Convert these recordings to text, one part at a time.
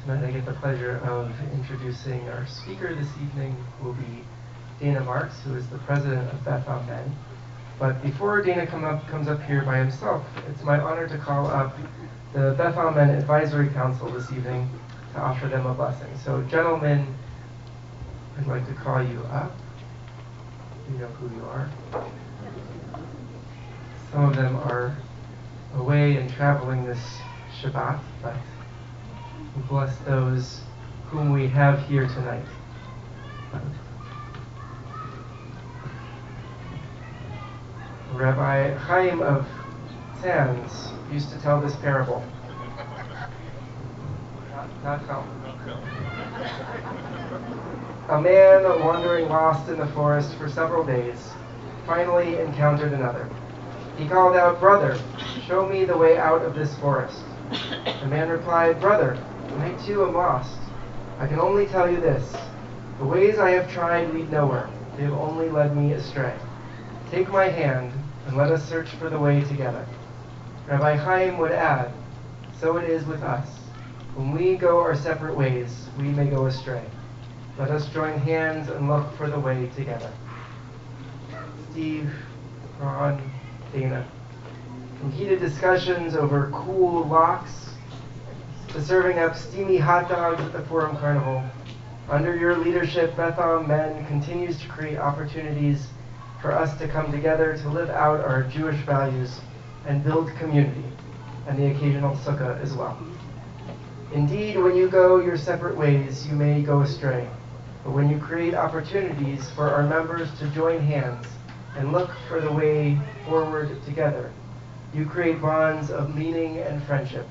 Tonight I get the pleasure of introducing our speaker this evening, who will be Dana Marks, who is the president of Beth Amen. But before Dana comes up here by himself, it's my honor to call up the Beth Amen Advisory Council this evening to offer them a blessing. So gentlemen, I'd like to call you up. You know who you are. Some of them are away and traveling this Shabbat, but we bless those whom we have here tonight. Rabbi Chaim of Sands used to tell this parable. Not Chaim. A man wandering lost in the forest for several days finally encountered another. He called out, "Brother, show me the way out of this forest." The man replied, "Brother, I too am lost. I can only tell you this. The ways I have tried lead nowhere. They have only led me astray. Take my hand and let us search for the way together." Rabbi Chaim would add, "So it is with us. When we go our separate ways, we may go astray. Let us join hands and look for the way together." Steve, Ron, Dana, from heated discussions over cool locks to serving up steamy hot dogs at the Purim Carnival, under your leadership, Beth Amen continues to create opportunities for us to come together to live out our Jewish values and build community, and the occasional sukkah as well. Indeed, when you go your separate ways, you may go astray. But when you create opportunities for our members to join hands and look for the way forward together, you create bonds of meaning and friendship.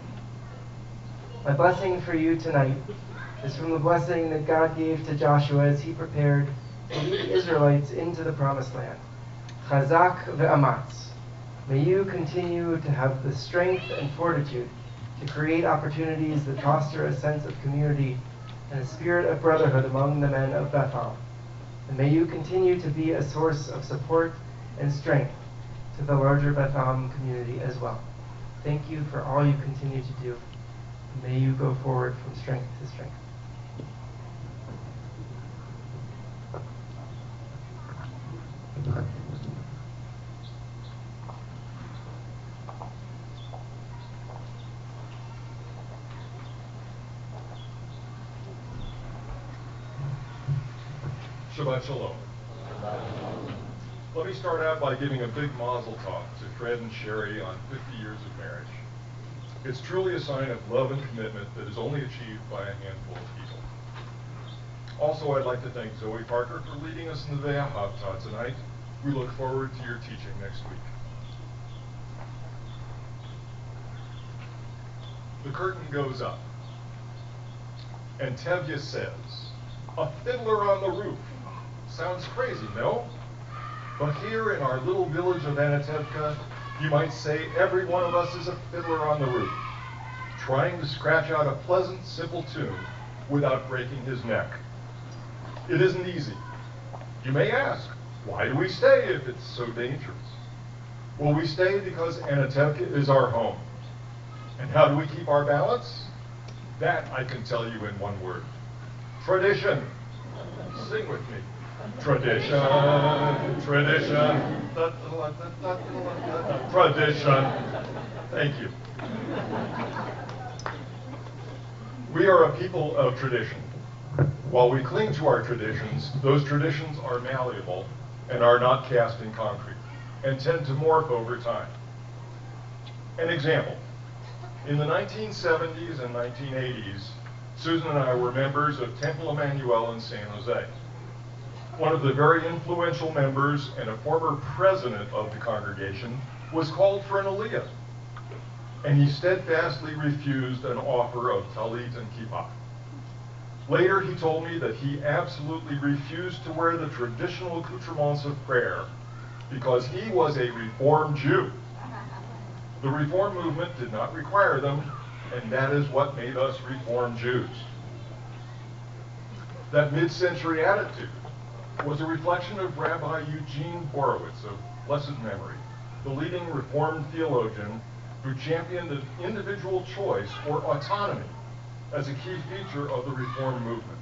My blessing for you tonight is from the blessing that God gave to Joshua as he prepared to lead the Israelites into the promised land. Chazak ve'amatz. May you continue to have the strength and fortitude to create opportunities that foster a sense of community and a spirit of brotherhood among the men of Bethel. And may you continue to be a source of support and strength to the larger Bethel community as well. Thank you for all you continue to do. May you go forward from strength to strength. Shabbat Shalom. Let me start out by giving a big mazel tov to Fred and Sherry on 50 years of marriage. It's truly a sign of love and commitment that is only achieved by a handful of people. Also, I'd like to thank Zoe Parker for leading us in the Ve'ahavta tonight. We look forward to your teaching next week. The curtain goes up, and Tevye says, "A fiddler on the roof." Sounds crazy, no? But here in our little village of Anatevka, you might say every one of us is a fiddler on the roof, trying to scratch out a pleasant, simple tune without breaking his neck. It isn't easy. You may ask, why do we stay if it's so dangerous? Well, we stay because Anatevka is our home. And how do we keep our balance? That I can tell you in one word. Tradition. Sing with me. Tradition, tradition, tradition. Thank you. We are a people of tradition. While we cling to our traditions, those traditions are malleable and are not cast in concrete and tend to morph over time. An example, in the 1970s and 1980s, Susan and I were members of Temple Emmanuel in San Jose. One of the very influential members and a former president of the congregation was called for an aliyah, and he steadfastly refused an offer of talit and kippah. Later, he told me that he absolutely refused to wear the traditional accoutrements of prayer because he was a Reform Jew. The Reform movement did not require them, and that is what made us Reform Jews. That mid-century attitude was a reflection of Rabbi Eugene Borowitz of blessed memory, the leading Reformed theologian who championed an individual choice or autonomy as a key feature of the Reform movement.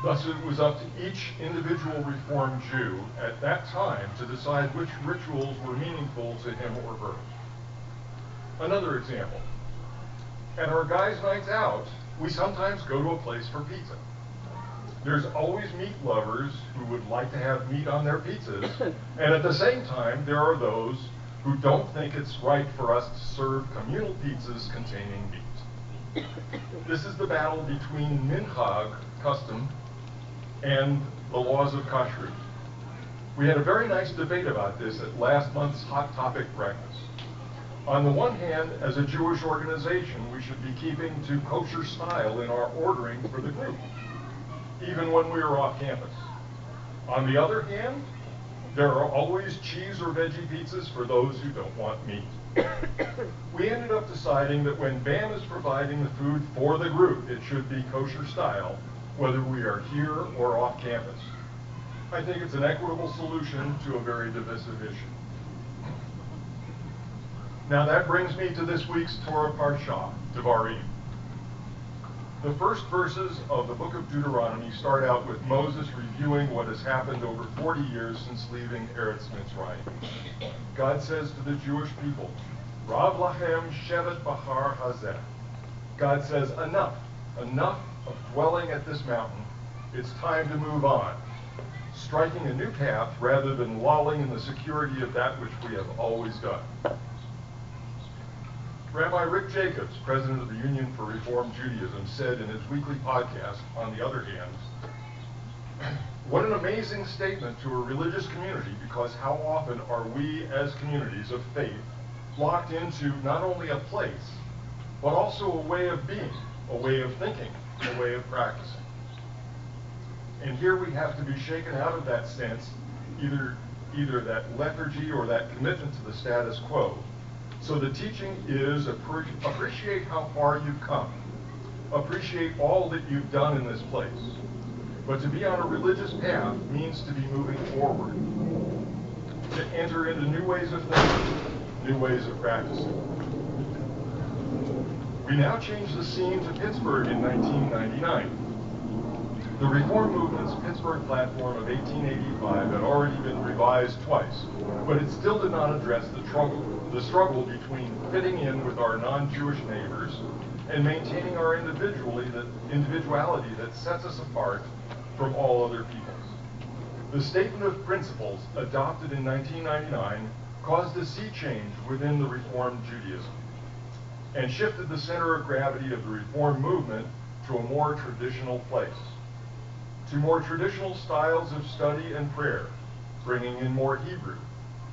Thus, it was up to each individual Reformed Jew at that time to decide which rituals were meaningful to him or her. Another example. At our guys' nights out, we sometimes go to a place for pizza. There's always meat lovers who would like to have meat on their pizzas, and at the same time, there are those who don't think it's right for us to serve communal pizzas containing meat. This is the battle between minhag, custom, and the laws of kashrut. We had a very nice debate about this at last month's Hot Topic breakfast. On the one hand, as a Jewish organization, we should be keeping to kosher style in our ordering for the group, even when we are off campus. On the other hand, there are always cheese or veggie pizzas for those who don't want meat. We ended up deciding that when BAM is providing the food for the group, it should be kosher style, whether we are here or off campus. I think it's an equitable solution to a very divisive issue. Now that brings me to this week's Torah Parsha, Devarim. The first verses of the book of Deuteronomy start out with Moses reviewing what has happened over 40 years since leaving Eretz Mitzrayim. God says to the Jewish people, Rav lachem shevet bahar hazeh. God says, enough of dwelling at this mountain. It's time to move on, striking a new path rather than lolling in the security of that which we have always done. Rabbi Rick Jacobs, president of the Union for Reform Judaism, said in his weekly podcast, On the Other Hand, what an amazing statement to a religious community, because how often are we as communities of faith locked into not only a place, but also a way of being, a way of thinking, a way of practicing. And here we have to be shaken out of that sense, either that lethargy or that commitment to the status quo. So the teaching is appreciate how far you've come. Appreciate all that you've done in this place. But to be on a religious path means to be moving forward, to enter into new ways of thinking, new ways of practicing. We now change the scene to Pittsburgh in 1999. The Reform Movement's Pittsburgh platform of 1885 had already been revised twice, but it still did not address the struggle between fitting in with our non-Jewish neighbors and maintaining our individuality that sets us apart from all other peoples. The Statement of Principles, adopted in 1999, caused a sea change within the Reformed Judaism and shifted the center of gravity of the Reform movement to a more traditional place, to more traditional styles of study and prayer, bringing in more Hebrew,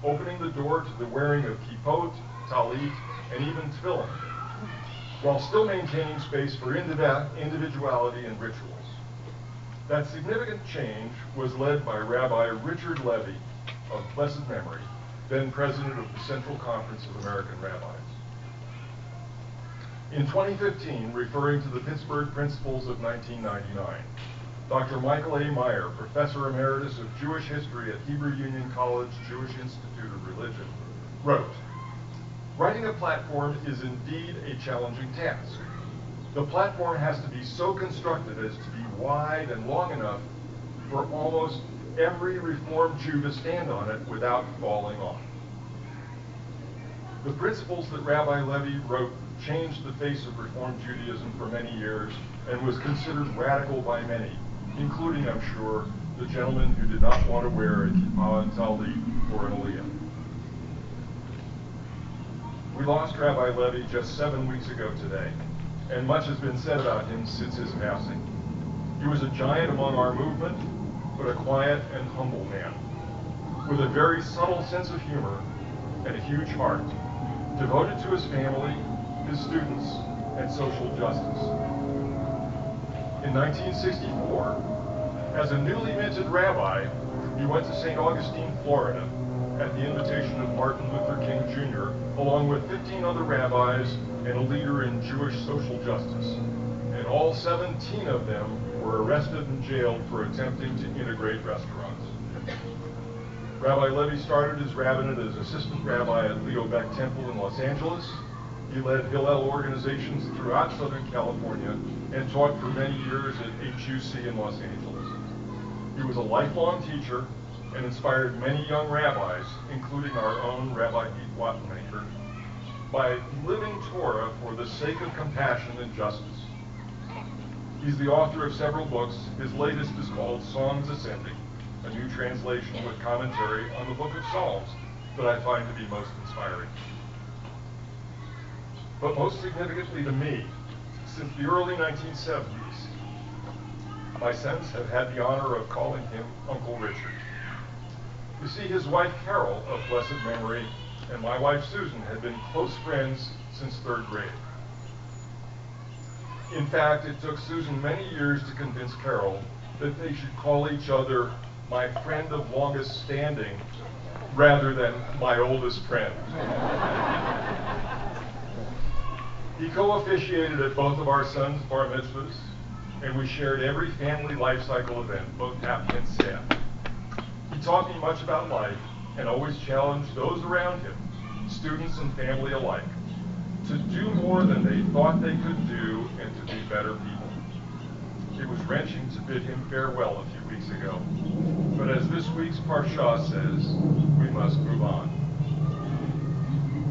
opening the door to the wearing of kippot, talit, and even tefillin, while still maintaining space for individuality and rituals. That significant change was led by Rabbi Richard Levy, of blessed memory, then president of the Central Conference of American Rabbis. In 2015, referring to the Pittsburgh Principles of 1999, Dr. Michael A. Meyer, Professor Emeritus of Jewish History at Hebrew Union College Jewish Institute of Religion, wrote, "Writing a platform is indeed a challenging task. The platform has to be so constructed as to be wide and long enough for almost every Reformed Jew to stand on it without falling off." The principles that Rabbi Levy wrote changed the face of Reformed Judaism for many years and was considered radical by many, including, I'm sure, the gentleman who did not want to wear a kippah and talit for an aliyah. We lost Rabbi Levy just 7 weeks ago today, and much has been said about him since his passing. He was a giant among our movement, but a quiet and humble man, with a very subtle sense of humor and a huge heart, devoted to his family, his students, and social justice. In 1964, as a newly minted rabbi, he went to St. Augustine, Florida, at the invitation of Martin Luther King Jr., along with 15 other rabbis and a leader in Jewish social justice. And all 17 of them were arrested and jailed for attempting to integrate restaurants. Rabbi Levy started his rabbinate as assistant rabbi at Leo Beck Temple in Los Angeles. He led Hillel organizations throughout Southern California and taught for many years at HUC in Los Angeles. He was a lifelong teacher and inspired many young rabbis, including our own Rabbi Pete Wattenmaker, by living Torah for the sake of compassion and justice. He's the author of several books. His latest is called Songs Ascending, a new translation with commentary on the book of Psalms that I find to be most inspiring. But most significantly to me, since the early 1970s, my sons have had the honor of calling him Uncle Richard. You see, his wife Carol, of blessed memory, and my wife Susan had been close friends since third grade. In fact, it took Susan many years to convince Carol that they should call each other my friend of longest standing rather than my oldest friend. He co-officiated at both of our sons' bar mitzvahs, and we shared every family life cycle event, both happy and sad. He taught me much about life and always challenged those around him, students and family alike, to do more than they thought they could do and to be better people. It was wrenching to bid him farewell a few weeks ago, but as this week's Parsha says, we must move on.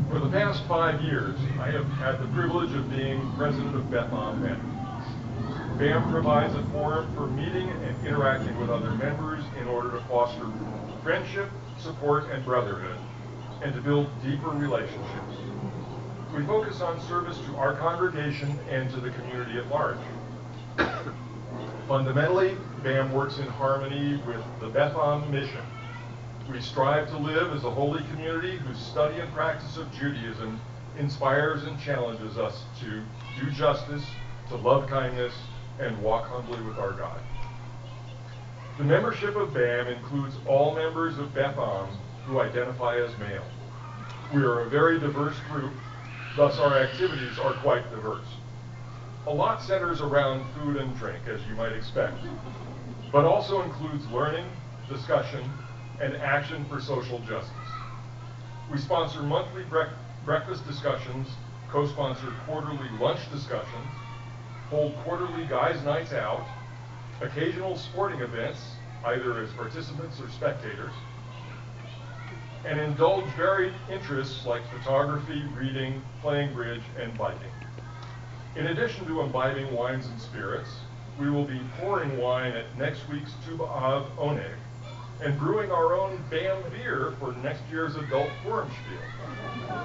For the past 5 years, I have had the privilege of being president of Beth Am Men. BAM provides a forum for meeting and interacting with other members in order to foster friendship, support, and brotherhood, and to build deeper relationships. We focus on service to our congregation and to the community at large. Fundamentally, BAM works in harmony with the Beth Am mission. We strive to live as a holy community whose study and practice of Judaism inspires and challenges us to do justice, to love kindness, and walk humbly with our God. The membership of BAM includes all members of Beth Am who identify as male. We are a very diverse group, thus our activities are quite diverse. A lot centers around food and drink, as you might expect, but also includes learning, discussion, and action for social justice. We sponsor monthly breakfast discussions, co-sponsor quarterly lunch discussions, hold quarterly guys' nights out, occasional sporting events, either as participants or spectators, and indulge varied interests like photography, reading, playing bridge, and biking. In addition to imbibing wines and spirits, we will be pouring wine at next week's Tu B'Av Oneg and brewing our own BAM beer for next year's adult Purim Spiel.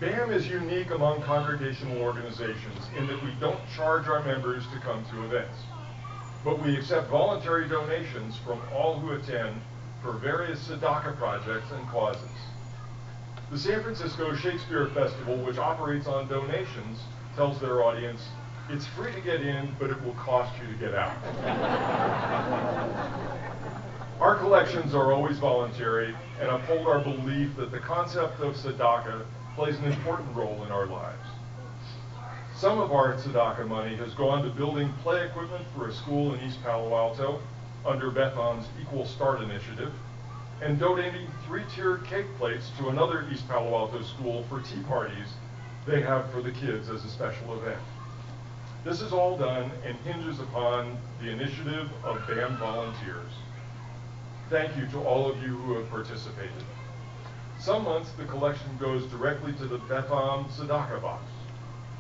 BAM is unique among congregational organizations in that we don't charge our members to come to events, but we accept voluntary donations from all who attend for various tzedakah projects and causes. The San Francisco Shakespeare Festival, which operates on donations, tells their audience, it's free to get in, but it will cost you to get out. Our collections are always voluntary and uphold our belief that the concept of tzedakah plays an important role in our lives. Some of our tzedakah money has gone to building play equipment for a school in East Palo Alto under Beth Am's Equal Start initiative, and donating 3-tiered cake plates to another East Palo Alto school for tea parties they have for the kids as a special event. This is all done and hinges upon the initiative of BAM volunteers. Thank you to all of you who have participated. Some months the collection goes directly to the Beth Am tzedakah box.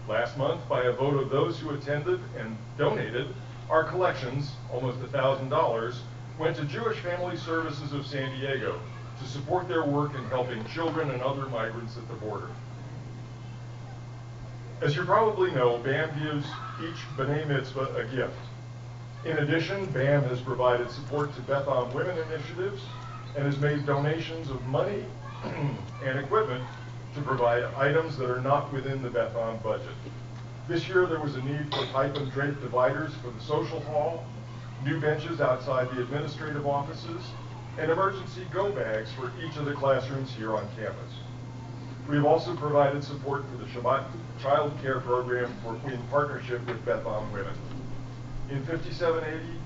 Last month, by a vote of those who attended and donated, our collections, almost $1,000, went to Jewish Family Services of San Diego to support their work in helping children and other migrants at the border. As you probably know, BAM gives each B'nai Mitzvah a gift. In addition, BAM has provided support to Beth Am Women initiatives and has made donations of money and equipment to provide items that are not within the Beth Am budget. This year there was a need for pipe and drape dividers for the social hall, new benches outside the administrative offices, and emergency go bags for each of the classrooms here on campus. We have also provided support for the Shabbat child care program in partnership with Beth Am Women. In 5780,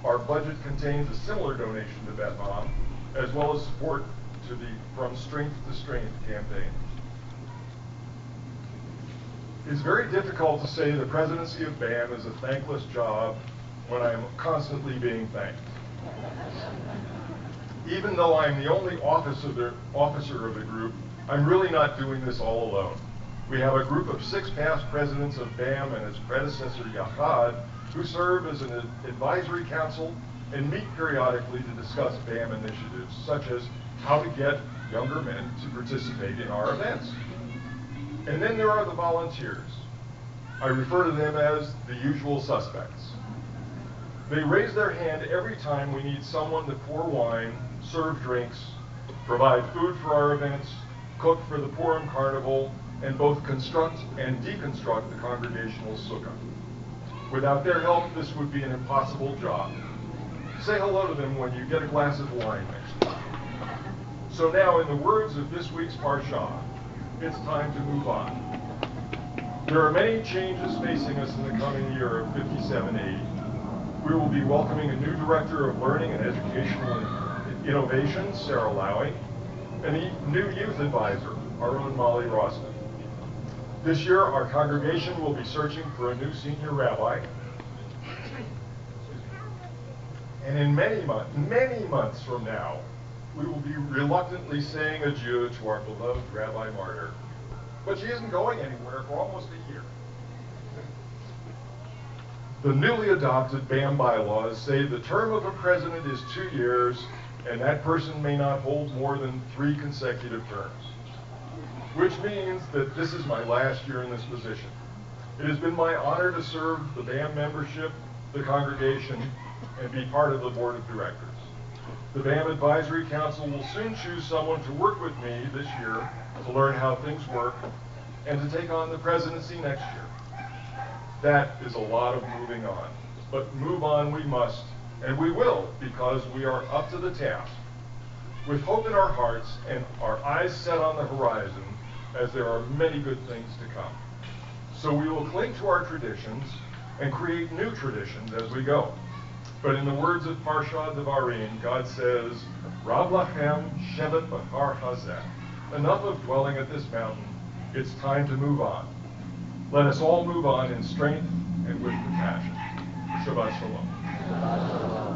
our budget contains a similar donation to Beth Am, as well as support to the From Strength to Strength campaign. It's very difficult to say the presidency of BAM is a thankless job when I'm constantly being thanked. Even though I'm the only officer of the group, I'm really not doing this all alone. We have a group of 6 past presidents of BAM and its predecessor Yachad who serve as an advisory council and meet periodically to discuss BAM initiatives, such as how to get younger men to participate in our events. And then there are the volunteers. I refer to them as the usual suspects. They raise their hand every time we need someone to pour wine, serve drinks, provide food for our events, cook for the Purim Carnival, and both construct and deconstruct the congregational sukkah. Without their help, this would be an impossible job. Say hello to them when you get a glass of wine next time. So now, in the words of this week's Parsha, it's time to move on. There are many changes facing us in the coming year of 5780. We will be welcoming a new Director of Learning and Educational Innovation, Sarah Lowy, and a new Youth Advisor, our own Molly Rossman. This year, our congregation will be searching for a new senior rabbi. And in many months from now, we will be reluctantly saying adieu to our beloved Rabbi Martyr. But she isn't going anywhere for almost a year. The newly adopted BAM bylaws say the term of a president is 2 years, and that person may not hold more than 3 consecutive terms. Which means that this is my last year in this position. It has been my honor to serve the BAM membership, the congregation, and be part of the board of directors. The BAM Advisory Council will soon choose someone to work with me this year to learn how things work and to take on the presidency next year. That is a lot of moving on, but move on we must, and we will, because we are up to the task. With hope in our hearts and our eyes set on the horizon, as there are many good things to come. So we will cling to our traditions and create new traditions as we go. But in the words of Parsha Devarim, God says, Rav lachem shevet b'har hazeh. Enough of dwelling at this mountain. It's time to move on. Let us all move on in strength and with compassion. Shabbat Shalom.